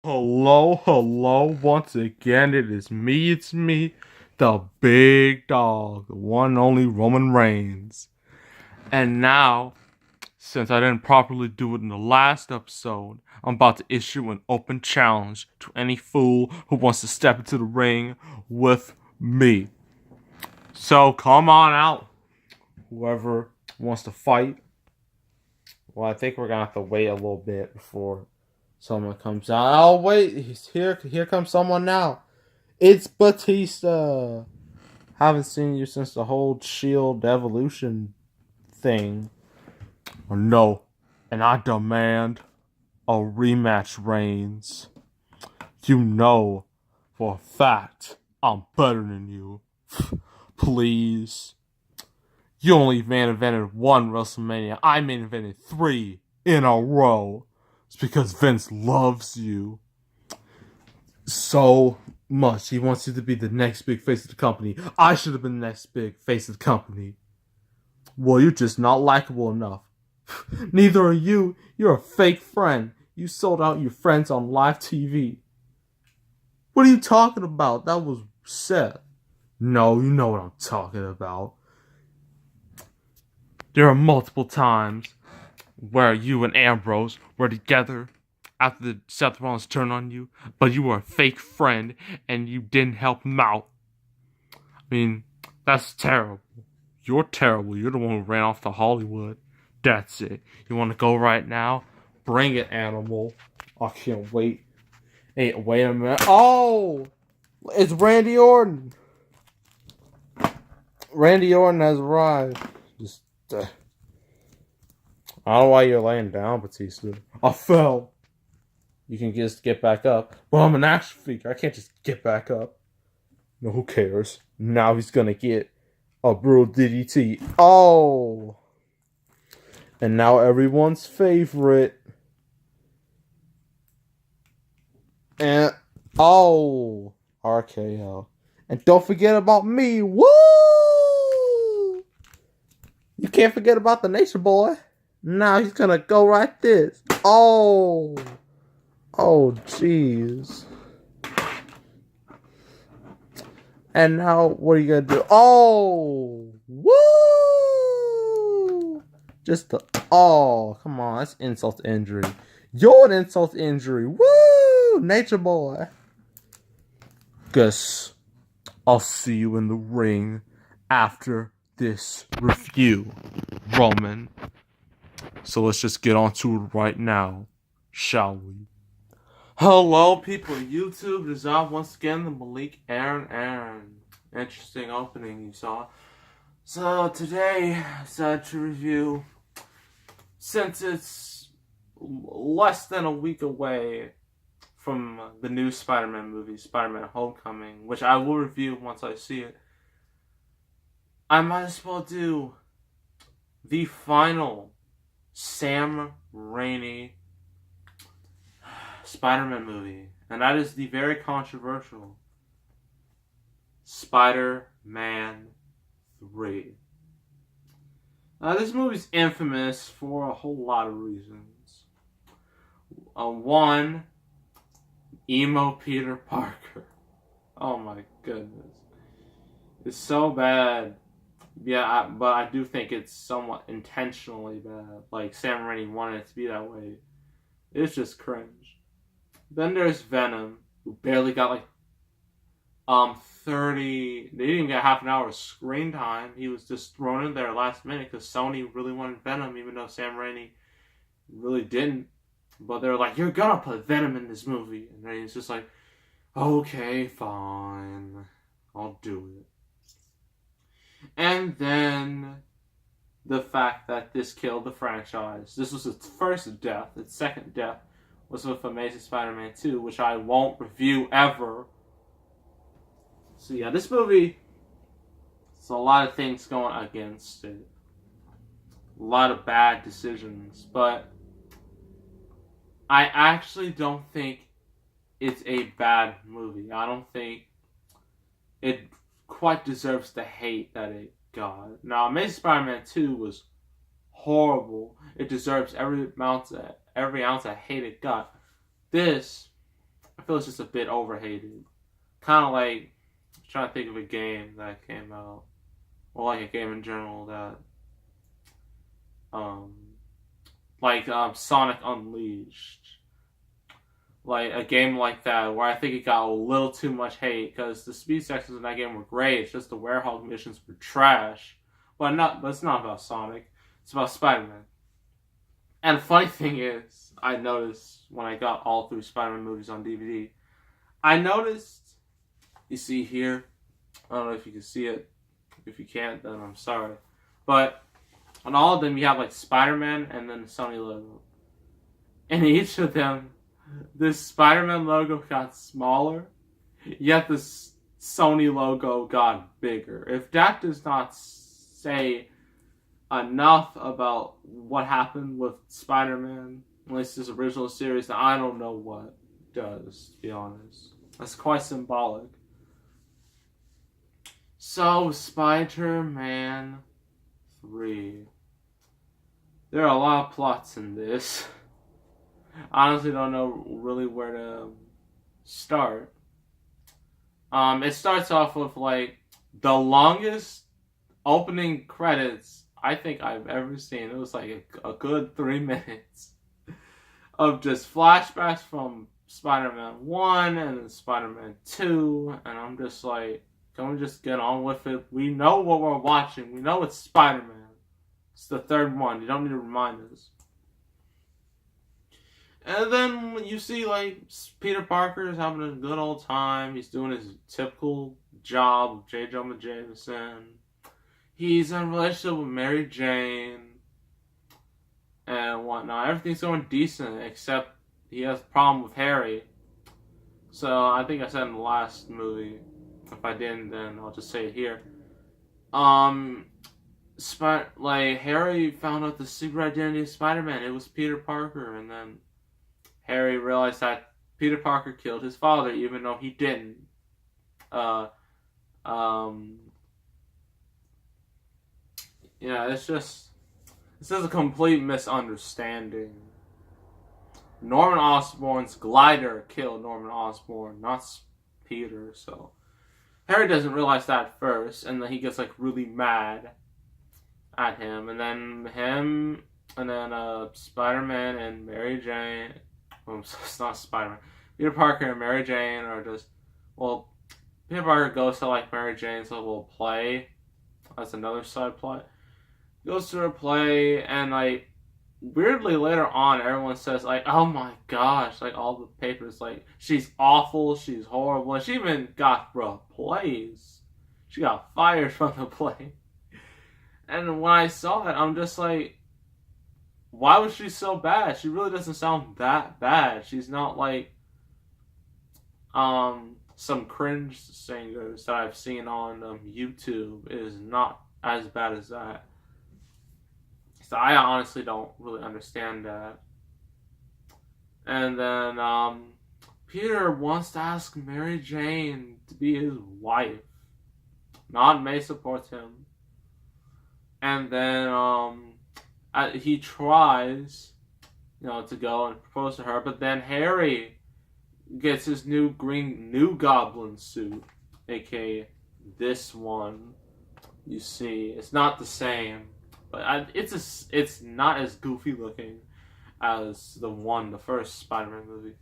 Hello, once again, it's me, the big dog, the one and only Roman Reigns. And now, since I didn't properly do it in the last episode, I'm about to issue an open challenge to any fool who wants to step into the ring with me. So come on out, whoever wants to fight. Well, I think we're gonna have to wait a little bit before someone comes out. Oh wait, he's here. Here comes someone now. It's Batista. Haven't seen you since the whole Shield Evolution thing. Or no, and I demand a rematch, Reigns. You know for a fact I'm better than you. Please. You only main evented one WrestleMania. I main evented 3 in a row. It's because Vince loves you so much. He wants you to be the next big face of the company. I should have been the next big face of the company. Well, you're just not likable enough. Neither are you. You're a fake friend. You sold out your friends on live TV. What are you talking about? That was Seth. No, you know what I'm talking about. There are multiple times where you and Ambrose were together after the Seth Rollins turned on you, but you were a fake friend and you didn't help him out. I mean, that's terrible. You're terrible. You're the one who ran off to Hollywood. That's it. You want to go right now? Bring it, animal. I can't wait. Hey, wait a minute. Oh! It's Randy Orton. Randy Orton has arrived. Just, I don't know why you're laying down, Batista. I fell. You can just get back up. Well, I'm an action figure. I can't just get back up. No, who cares? Now he's gonna get a brutal DDT. Oh! And now everyone's favorite. And, oh! RKO. And don't forget about me. Woo! You can't forget about the Nature Boy. Now he's gonna go right this. Oh! Oh, jeez. And now, what are you gonna do? Oh! Woo! Just the, oh, come on, that's insult to injury. You're an insult to injury. Woo! Nature Boy. Guess I'll see you in the ring after this review, Roman. So let's just get on to it right now, shall we? Hello, people of YouTube. This is once again the Malik Aaron. Interesting opening you saw. So today, I decided to review, since it's less than a week away from the new Spider-Man movie, Spider-Man Homecoming, which I will review once I see it, I might as well do the final Sam Raimi Spider-Man movie, and that is the very controversial Spider-Man 3. Now, this movie's infamous for a whole lot of reasons. One, emo Peter Parker. Oh my goodness. It's so bad. Yeah, but I do think it's somewhat intentionally bad. Like, Sam Raimi wanted it to be that way. It's just cringe. Then there's Venom, who barely got like 30. They didn't even get half an hour of screen time. He was just thrown in there last minute because Sony really wanted Venom, even though Sam Raimi really didn't. But they were like, "You're gonna put Venom in this movie," and then he's just like, "Okay, fine, I'll do it." And then the fact that this killed the franchise. This was its first death. Its second death was with Amazing Spider-Man 2, which I won't review ever. So yeah, this movie, it's a lot of things going against it. A lot of bad decisions, but I actually don't think it's a bad movie. I don't think it quite deserves the hate that it got. Now, Amazing Spider-Man 2 was horrible. It deserves every ounce of hate it got. This feel it's just a bit overhated. Kind of like, I'm trying to think of a game that came out, or like a game in general that, um, Sonic Unleashed. Like a game like that, where I think it got a little too much hate because the speed sections in that game were great. It's just the Werehog missions were trash. But it's not about Sonic. It's about Spider-Man. And the funny thing is, I noticed when I got all three Spider-Man movies on DVD, I noticed, you see here, I don't know if you can see it. If you can't, then I'm sorry. But on all of them, you have like Spider-Man and then the Sony logo. And each of them, this Spider-Man logo got smaller, yet the Sony logo got bigger. If that does not say enough about what happened with Spider-Man, at least his original series, then I don't know what does, to be honest. That's quite symbolic. So, Spider-Man 3. There are a lot of plots in this. I honestly don't know really where to start. It starts off with like the longest opening credits I think I've ever seen. It was like a good 3 minutes of just flashbacks from Spider-Man 1 and then Spider-Man 2, and I'm just like, can we just get on with it? We know what we're watching. We know it's Spider-Man. It's the third one. You don't need to remind us. And then when you see, like, Peter Parker is having a good old time. He's doing his typical job of J. Jonah Jameson. He's in a relationship with Mary Jane and whatnot. Everything's going decent, except he has a problem with Harry. So, I think I said in the last movie. If I didn't, then I'll just say it here. Harry found out the secret identity of Spider-Man. It was Peter Parker, and then Harry realized that Peter Parker killed his father, even though he didn't. It's just a complete misunderstanding. Norman Osborn's glider killed Norman Osborn, not Peter, so Harry doesn't realize that at first, and then he gets like really mad at him, and then Spider-Man and Mary Jane. It's not Spider-Man. Peter Parker and Mary Jane are just, Peter Parker goes to like Mary Jane's little play. That's another side plot. Goes to her play, and like weirdly later on, everyone says like, "Oh my gosh!" Like all the papers, like she's awful, she's horrible, and she even got replaced. She got fired from the play. And when I saw it, I'm just like, why was she so bad? She really doesn't sound that bad. She's not like some cringe singers that I've seen on YouTube is not as bad as that. So I honestly don't really understand that. And then Peter wants to ask Mary Jane to be his wife. Aunt May supports him. And then he tries, to go and propose to her, but then Harry gets his new Goblin suit, aka this one. You see, it's not the same, but it's not as goofy looking as the first Spider-Man movie.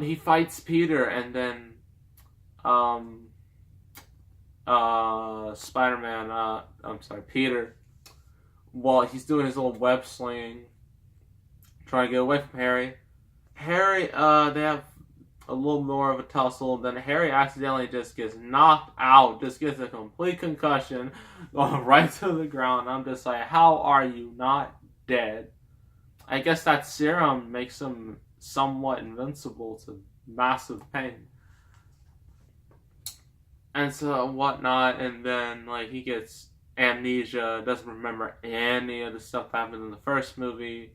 He fights Peter, and then Peter, while he's doing his little web sling, trying to get away from Harry, they have a little more of a tussle, then Harry accidentally just gets knocked out, just gets a complete concussion, going right to the ground. I'm just like, how are you not dead? I guess that serum makes him somewhat invincible to massive pain. And so whatnot, and then like he gets amnesia, doesn't remember any of the stuff that happened in the first movie.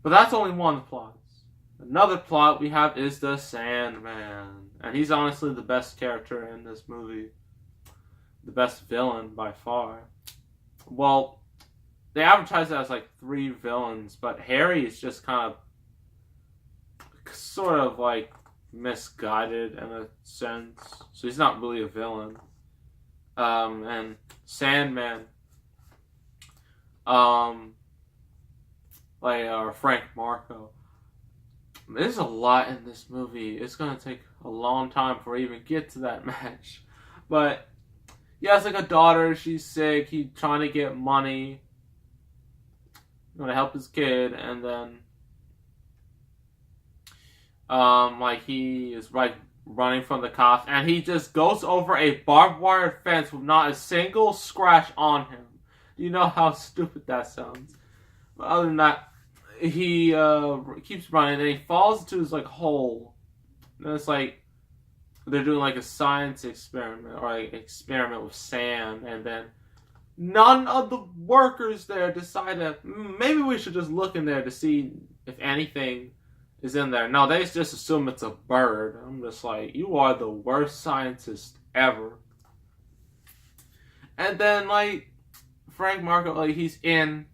But that's only one of the plots. Another plot we have is the Sandman. And he's honestly the best character in this movie. The best villain by far. Well, they advertise it as like 3 villains, but Harry is just kind sort of like misguided in a sense. So he's not really a villain. And Sandman, Frank Marco. There's a lot in this movie. It's gonna take a long time before I even get to that match. But he has like a daughter. She's sick. He's trying to get money. Gonna help his kid, and then he is like running from the cops, and he just goes over a barbed wire fence with not a single scratch on him. Do you know how stupid that sounds? But other than that, he keeps running, and he falls into his like hole. And it's like they're doing like a science experiment or like experiment with sand, and then none of the workers there decide that maybe we should just look in there to see if anything is in there. No, they just assume it's a bird. I'm just like, you are the worst scientist ever. And then like Frank Marco, like he's in.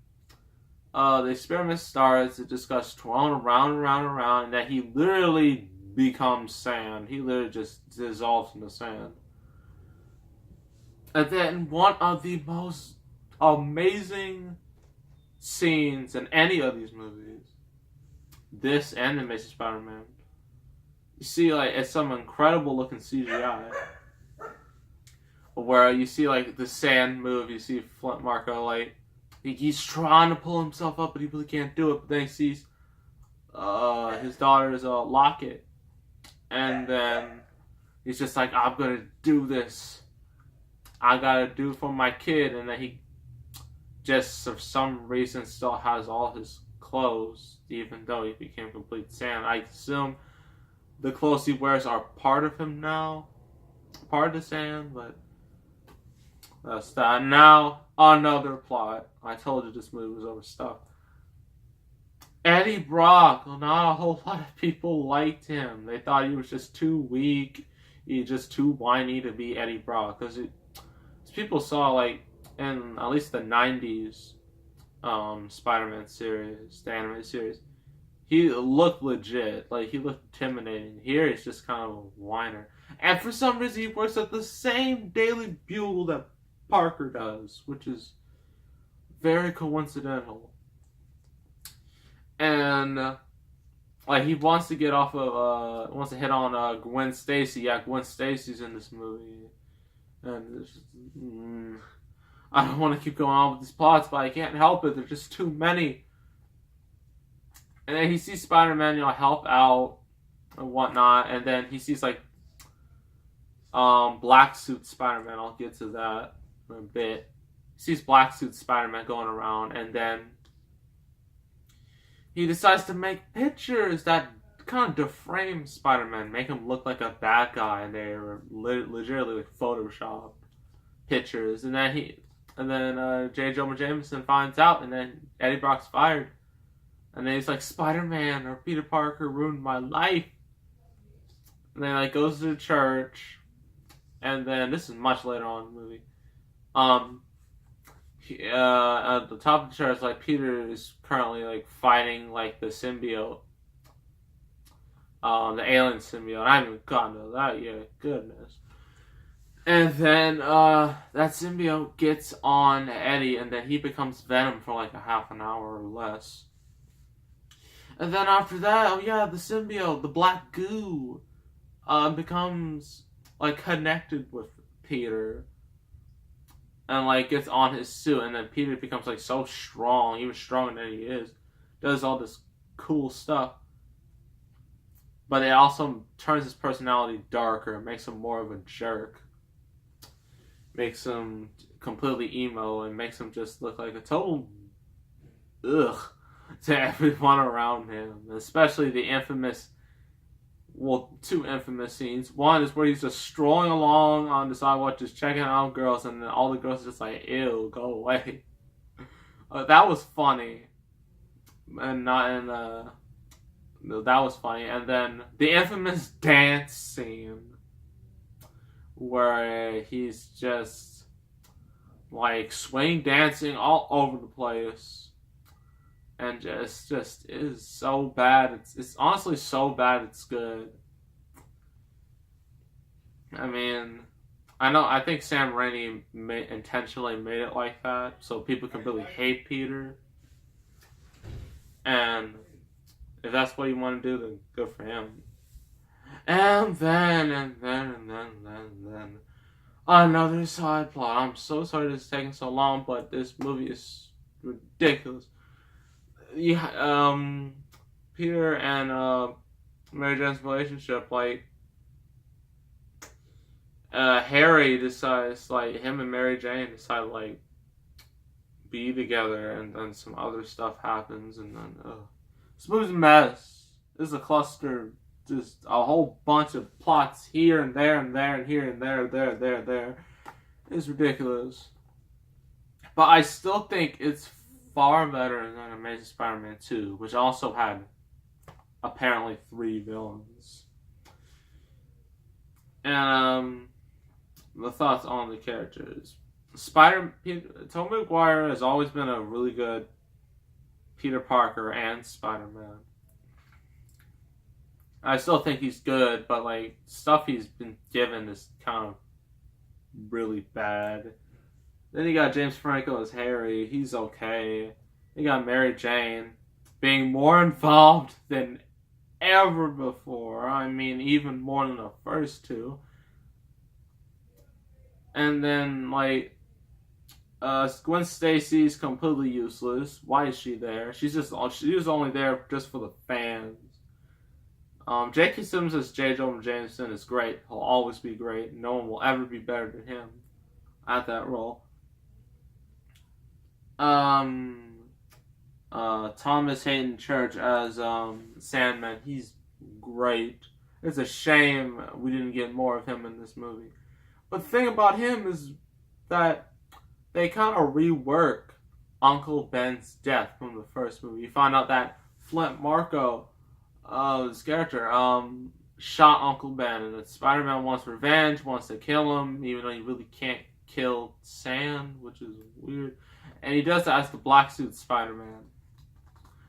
The experiment starts. It just goes twirling around and around and around, and then he literally becomes sand. He literally just dissolves into sand. And then one of the most amazing scenes in any of these movies, this and the Amazing Spider-Man, you see like it's some incredible looking CGI, where you see like the sand move. You see Flint Marco like he's trying to pull himself up, but he really can't do it. But then he sees his daughter's locket, and then he's just like, I'm gonna do this. I gotta do it for my kid. And then he just, for some reason, still has all his clothes, even though he became complete sand. I assume the clothes he wears are part of him now, part of the sand, but that's that. Now, another plot. I told you this movie was overstuffed. Eddie Brock, well, not a whole lot of people liked him. They thought he was just too weak. He's just too whiny to be Eddie Brock. Because people saw, like, in at least the 90s Spider-Man series, the animated series, he looked legit. Like, he looked intimidating. Here, he's just kind of a whiner. And for some reason, he works at the same Daily Bugle that Parker does, which is very coincidental. And like he wants to get off of wants to hit on Gwen Stacy. Yeah, Gwen Stacy's in this movie, and I don't want to keep going on with these plots, but I can't help it. There's just too many. And then he sees Spider-Man, help out and whatnot, and then he sees like black suit Spider-Man. I'll get to that in a bit. He sees black suit Spider-Man going around, and then he decides to make pictures that kind of deframe Spider-Man, make him look like a bad guy, and they're legitimately like Photoshop pictures. And then J. Jonah Jameson finds out, and then Eddie Brock's fired. And then he's like, Spider-Man or Peter Parker ruined my life. And then like goes to the church, and then this is much later on in the movie. At the top of the church, like Peter is currently like fighting like the symbiote, the alien symbiote. I haven't even gotten to that yet. Goodness. And then that symbiote gets on Eddie, and then he becomes Venom for like a half an hour or less. And then after that, the symbiote, the black goo, becomes like connected with Peter. And like gets on his suit, and then Peter becomes like so strong, even stronger than he is. Does all this cool stuff. But it also turns his personality darker, makes him more of a jerk. Makes him completely emo, and makes him just look like a total ugh to everyone around him. Especially the infamous, two infamous scenes. One is where he's just strolling along on the sidewalk, just checking out girls, and then all the girls are just like, ew, go away. That was funny. And that was funny. And then the infamous dance scene, where he's just like swing dancing all over the place. and just is so bad. It's honestly so bad it's good. I mean, I think Sam Raimi intentionally made it like that so people can really hate Peter, and if that's what you want to do, then good for him. And then another side plot. I'm so sorry this is taking so long, but this movie is ridiculous. Yeah, Peter and Mary Jane's relationship, like, Harry decides, like, him and Mary Jane decide, like, be together, and then some other stuff happens, and then, this movie's a mess. This is a cluster, just a whole bunch of plots here and there and there and here and there. It's ridiculous. But I still think it's far better than Amazing Spider-Man 2, which also had apparently 3 villains. And the thoughts on the characters. Tobey Maguire has always been a really good Peter Parker and Spider-Man. I still think he's good, but like stuff he's been given is kind of really bad. Then you got James Franco as Harry. He's okay. You got Mary Jane being more involved than ever before. I mean, even more than the first two. And then, like, Gwen Stacy's completely useless. Why is she there? She was only there just for the fans. J.K. Simmons as J. Jonah Jameson is great. He'll always be great. No one will ever be better than him at that role. Thomas Hayden Church as Sandman. He's great. It's a shame we didn't get more of him in this movie. But the thing about him is that they kind of rework Uncle Ben's death from the first movie. You find out that Flint Marko, his character, shot Uncle Ben, and that Spider-Man wants revenge, wants to kill him, even though he really can't kill Sam, which is weird. And he does that as the Black Suit Spider-Man.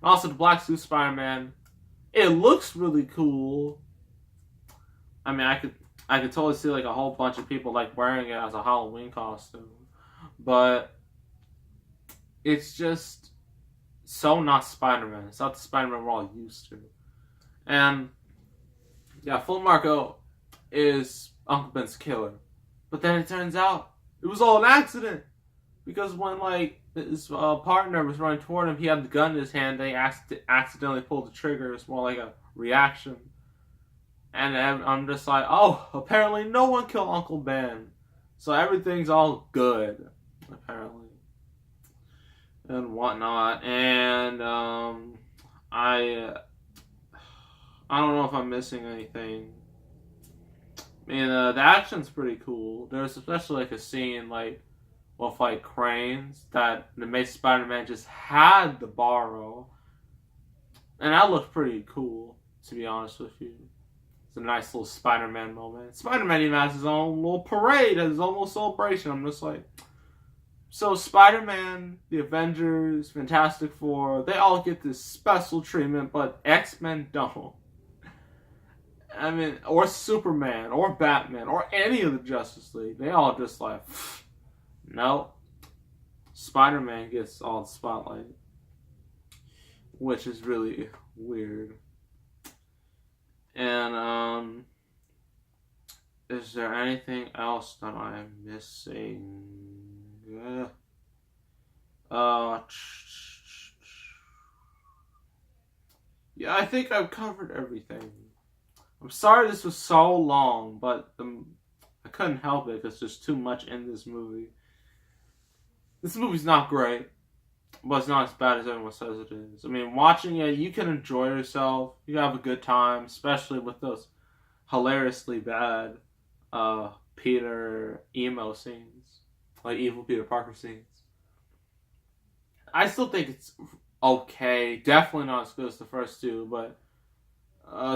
Also, the Black Suit Spider-Man, it looks really cool. I mean, I could totally see like a whole bunch of people like wearing it as a Halloween costume, but it's just so not Spider-Man. It's not the Spider-Man we're all used to. And yeah, Flint Marko is Uncle Ben's killer, but then it turns out it was all an accident because when like his partner was running toward him, he had the gun in his hand. They accidentally pulled the trigger. It's more like a reaction. And I'm just like, oh, apparently no one killed Uncle Ben. So everything's all good, apparently. And whatnot. And I don't know if I'm missing anything. I mean, the action's pretty cool. There's especially like a scene like with like cranes that the Amazing Spider-Man just had to borrow. And that looked pretty cool, to be honest with you. It's a nice little Spider-Man moment. Spider-Man even has his own little parade, his own little celebration. I'm just like, so Spider-Man, the Avengers, Fantastic Four, they all get this special treatment, but X-Men don't. I mean, or Superman, or Batman, or any of the Justice League. They all just like, no. Spider-Man gets all the spotlight. Which is really weird. And, is there anything else that I am missing? Yeah, I think I've covered everything. I'm sorry this was so long, but I couldn't help it because there's too much in this movie. This movie's not great, but it's not as bad as everyone says it is. I mean, watching it, you can enjoy yourself. You can have a good time, especially with those hilariously bad Peter emo scenes. Like evil Peter Parker scenes. I still think it's okay. Definitely not as good as the first two, but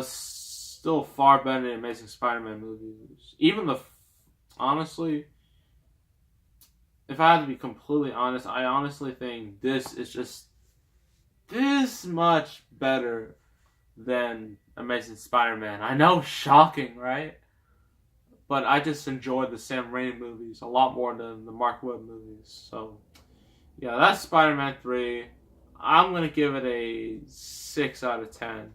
still far better than Amazing Spider-Man movies. Even honestly, if I had to be completely honest, I honestly think this is just this much better than Amazing Spider-Man. I know, shocking, right? But I just enjoy the Sam Raimi movies a lot more than the Mark Webb movies. So, yeah, that's Spider-Man 3. I'm going to give it a 6 out of 10.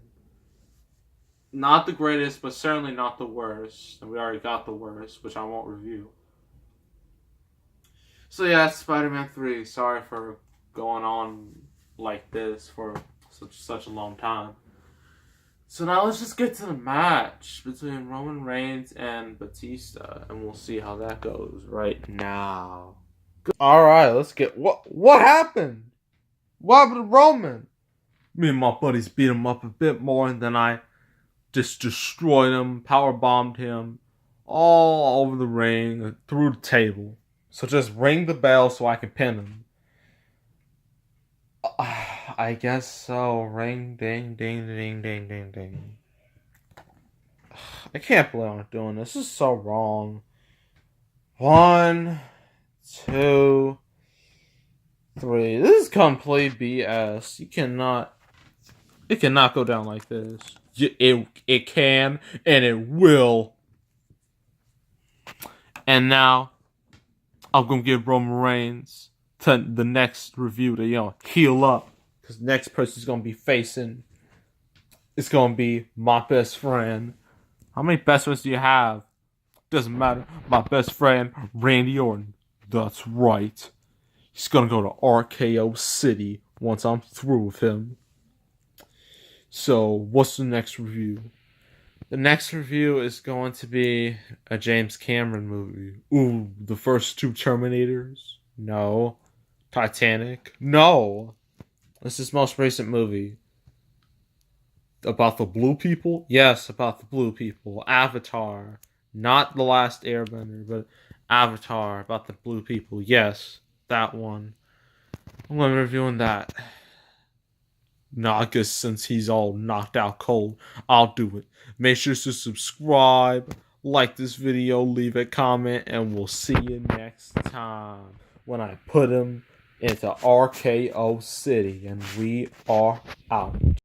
Not the greatest, but certainly not the worst. And we already got the worst, which I won't review. So yeah, Spider-Man 3. Sorry for going on like this for such a long time. So now let's just get to the match between Roman Reigns and Batista, and we'll see how that goes right now. All right, let's get what happened. What happened to Roman? Me and my buddies beat him up a bit more, and then I just destroyed him, power bombed him all over the ring, through the table. So just ring the bell so I can pin him. I guess so. Ring, ding, ding, ding, ding, ding, ding. I can't believe I'm doing this. This is so wrong. 1, 2, 3. This is complete BS. It cannot go down like this. It can and it will. And now I'm gonna give Roman Reigns to the next review to heal up, because next person's gonna be facing. It's gonna be my best friend. How many best friends do you have? Doesn't matter. My best friend, Randy Orton. That's right. He's gonna go to RKO City once I'm through with him. So, what's the next review? The next review is going to be a James Cameron movie. Ooh, the first 2 Terminators? No. Titanic? No. This is his most recent movie. About the blue people? Yes, about the blue people. Avatar. Not The Last Airbender, but Avatar, about the blue people. Yes, that one. I'm going to be reviewing that. No, I guess since he's all knocked out cold, I'll do it. Make sure to subscribe, like this video, leave a comment, and we'll see you next time when I put him into RKO City, and we are out.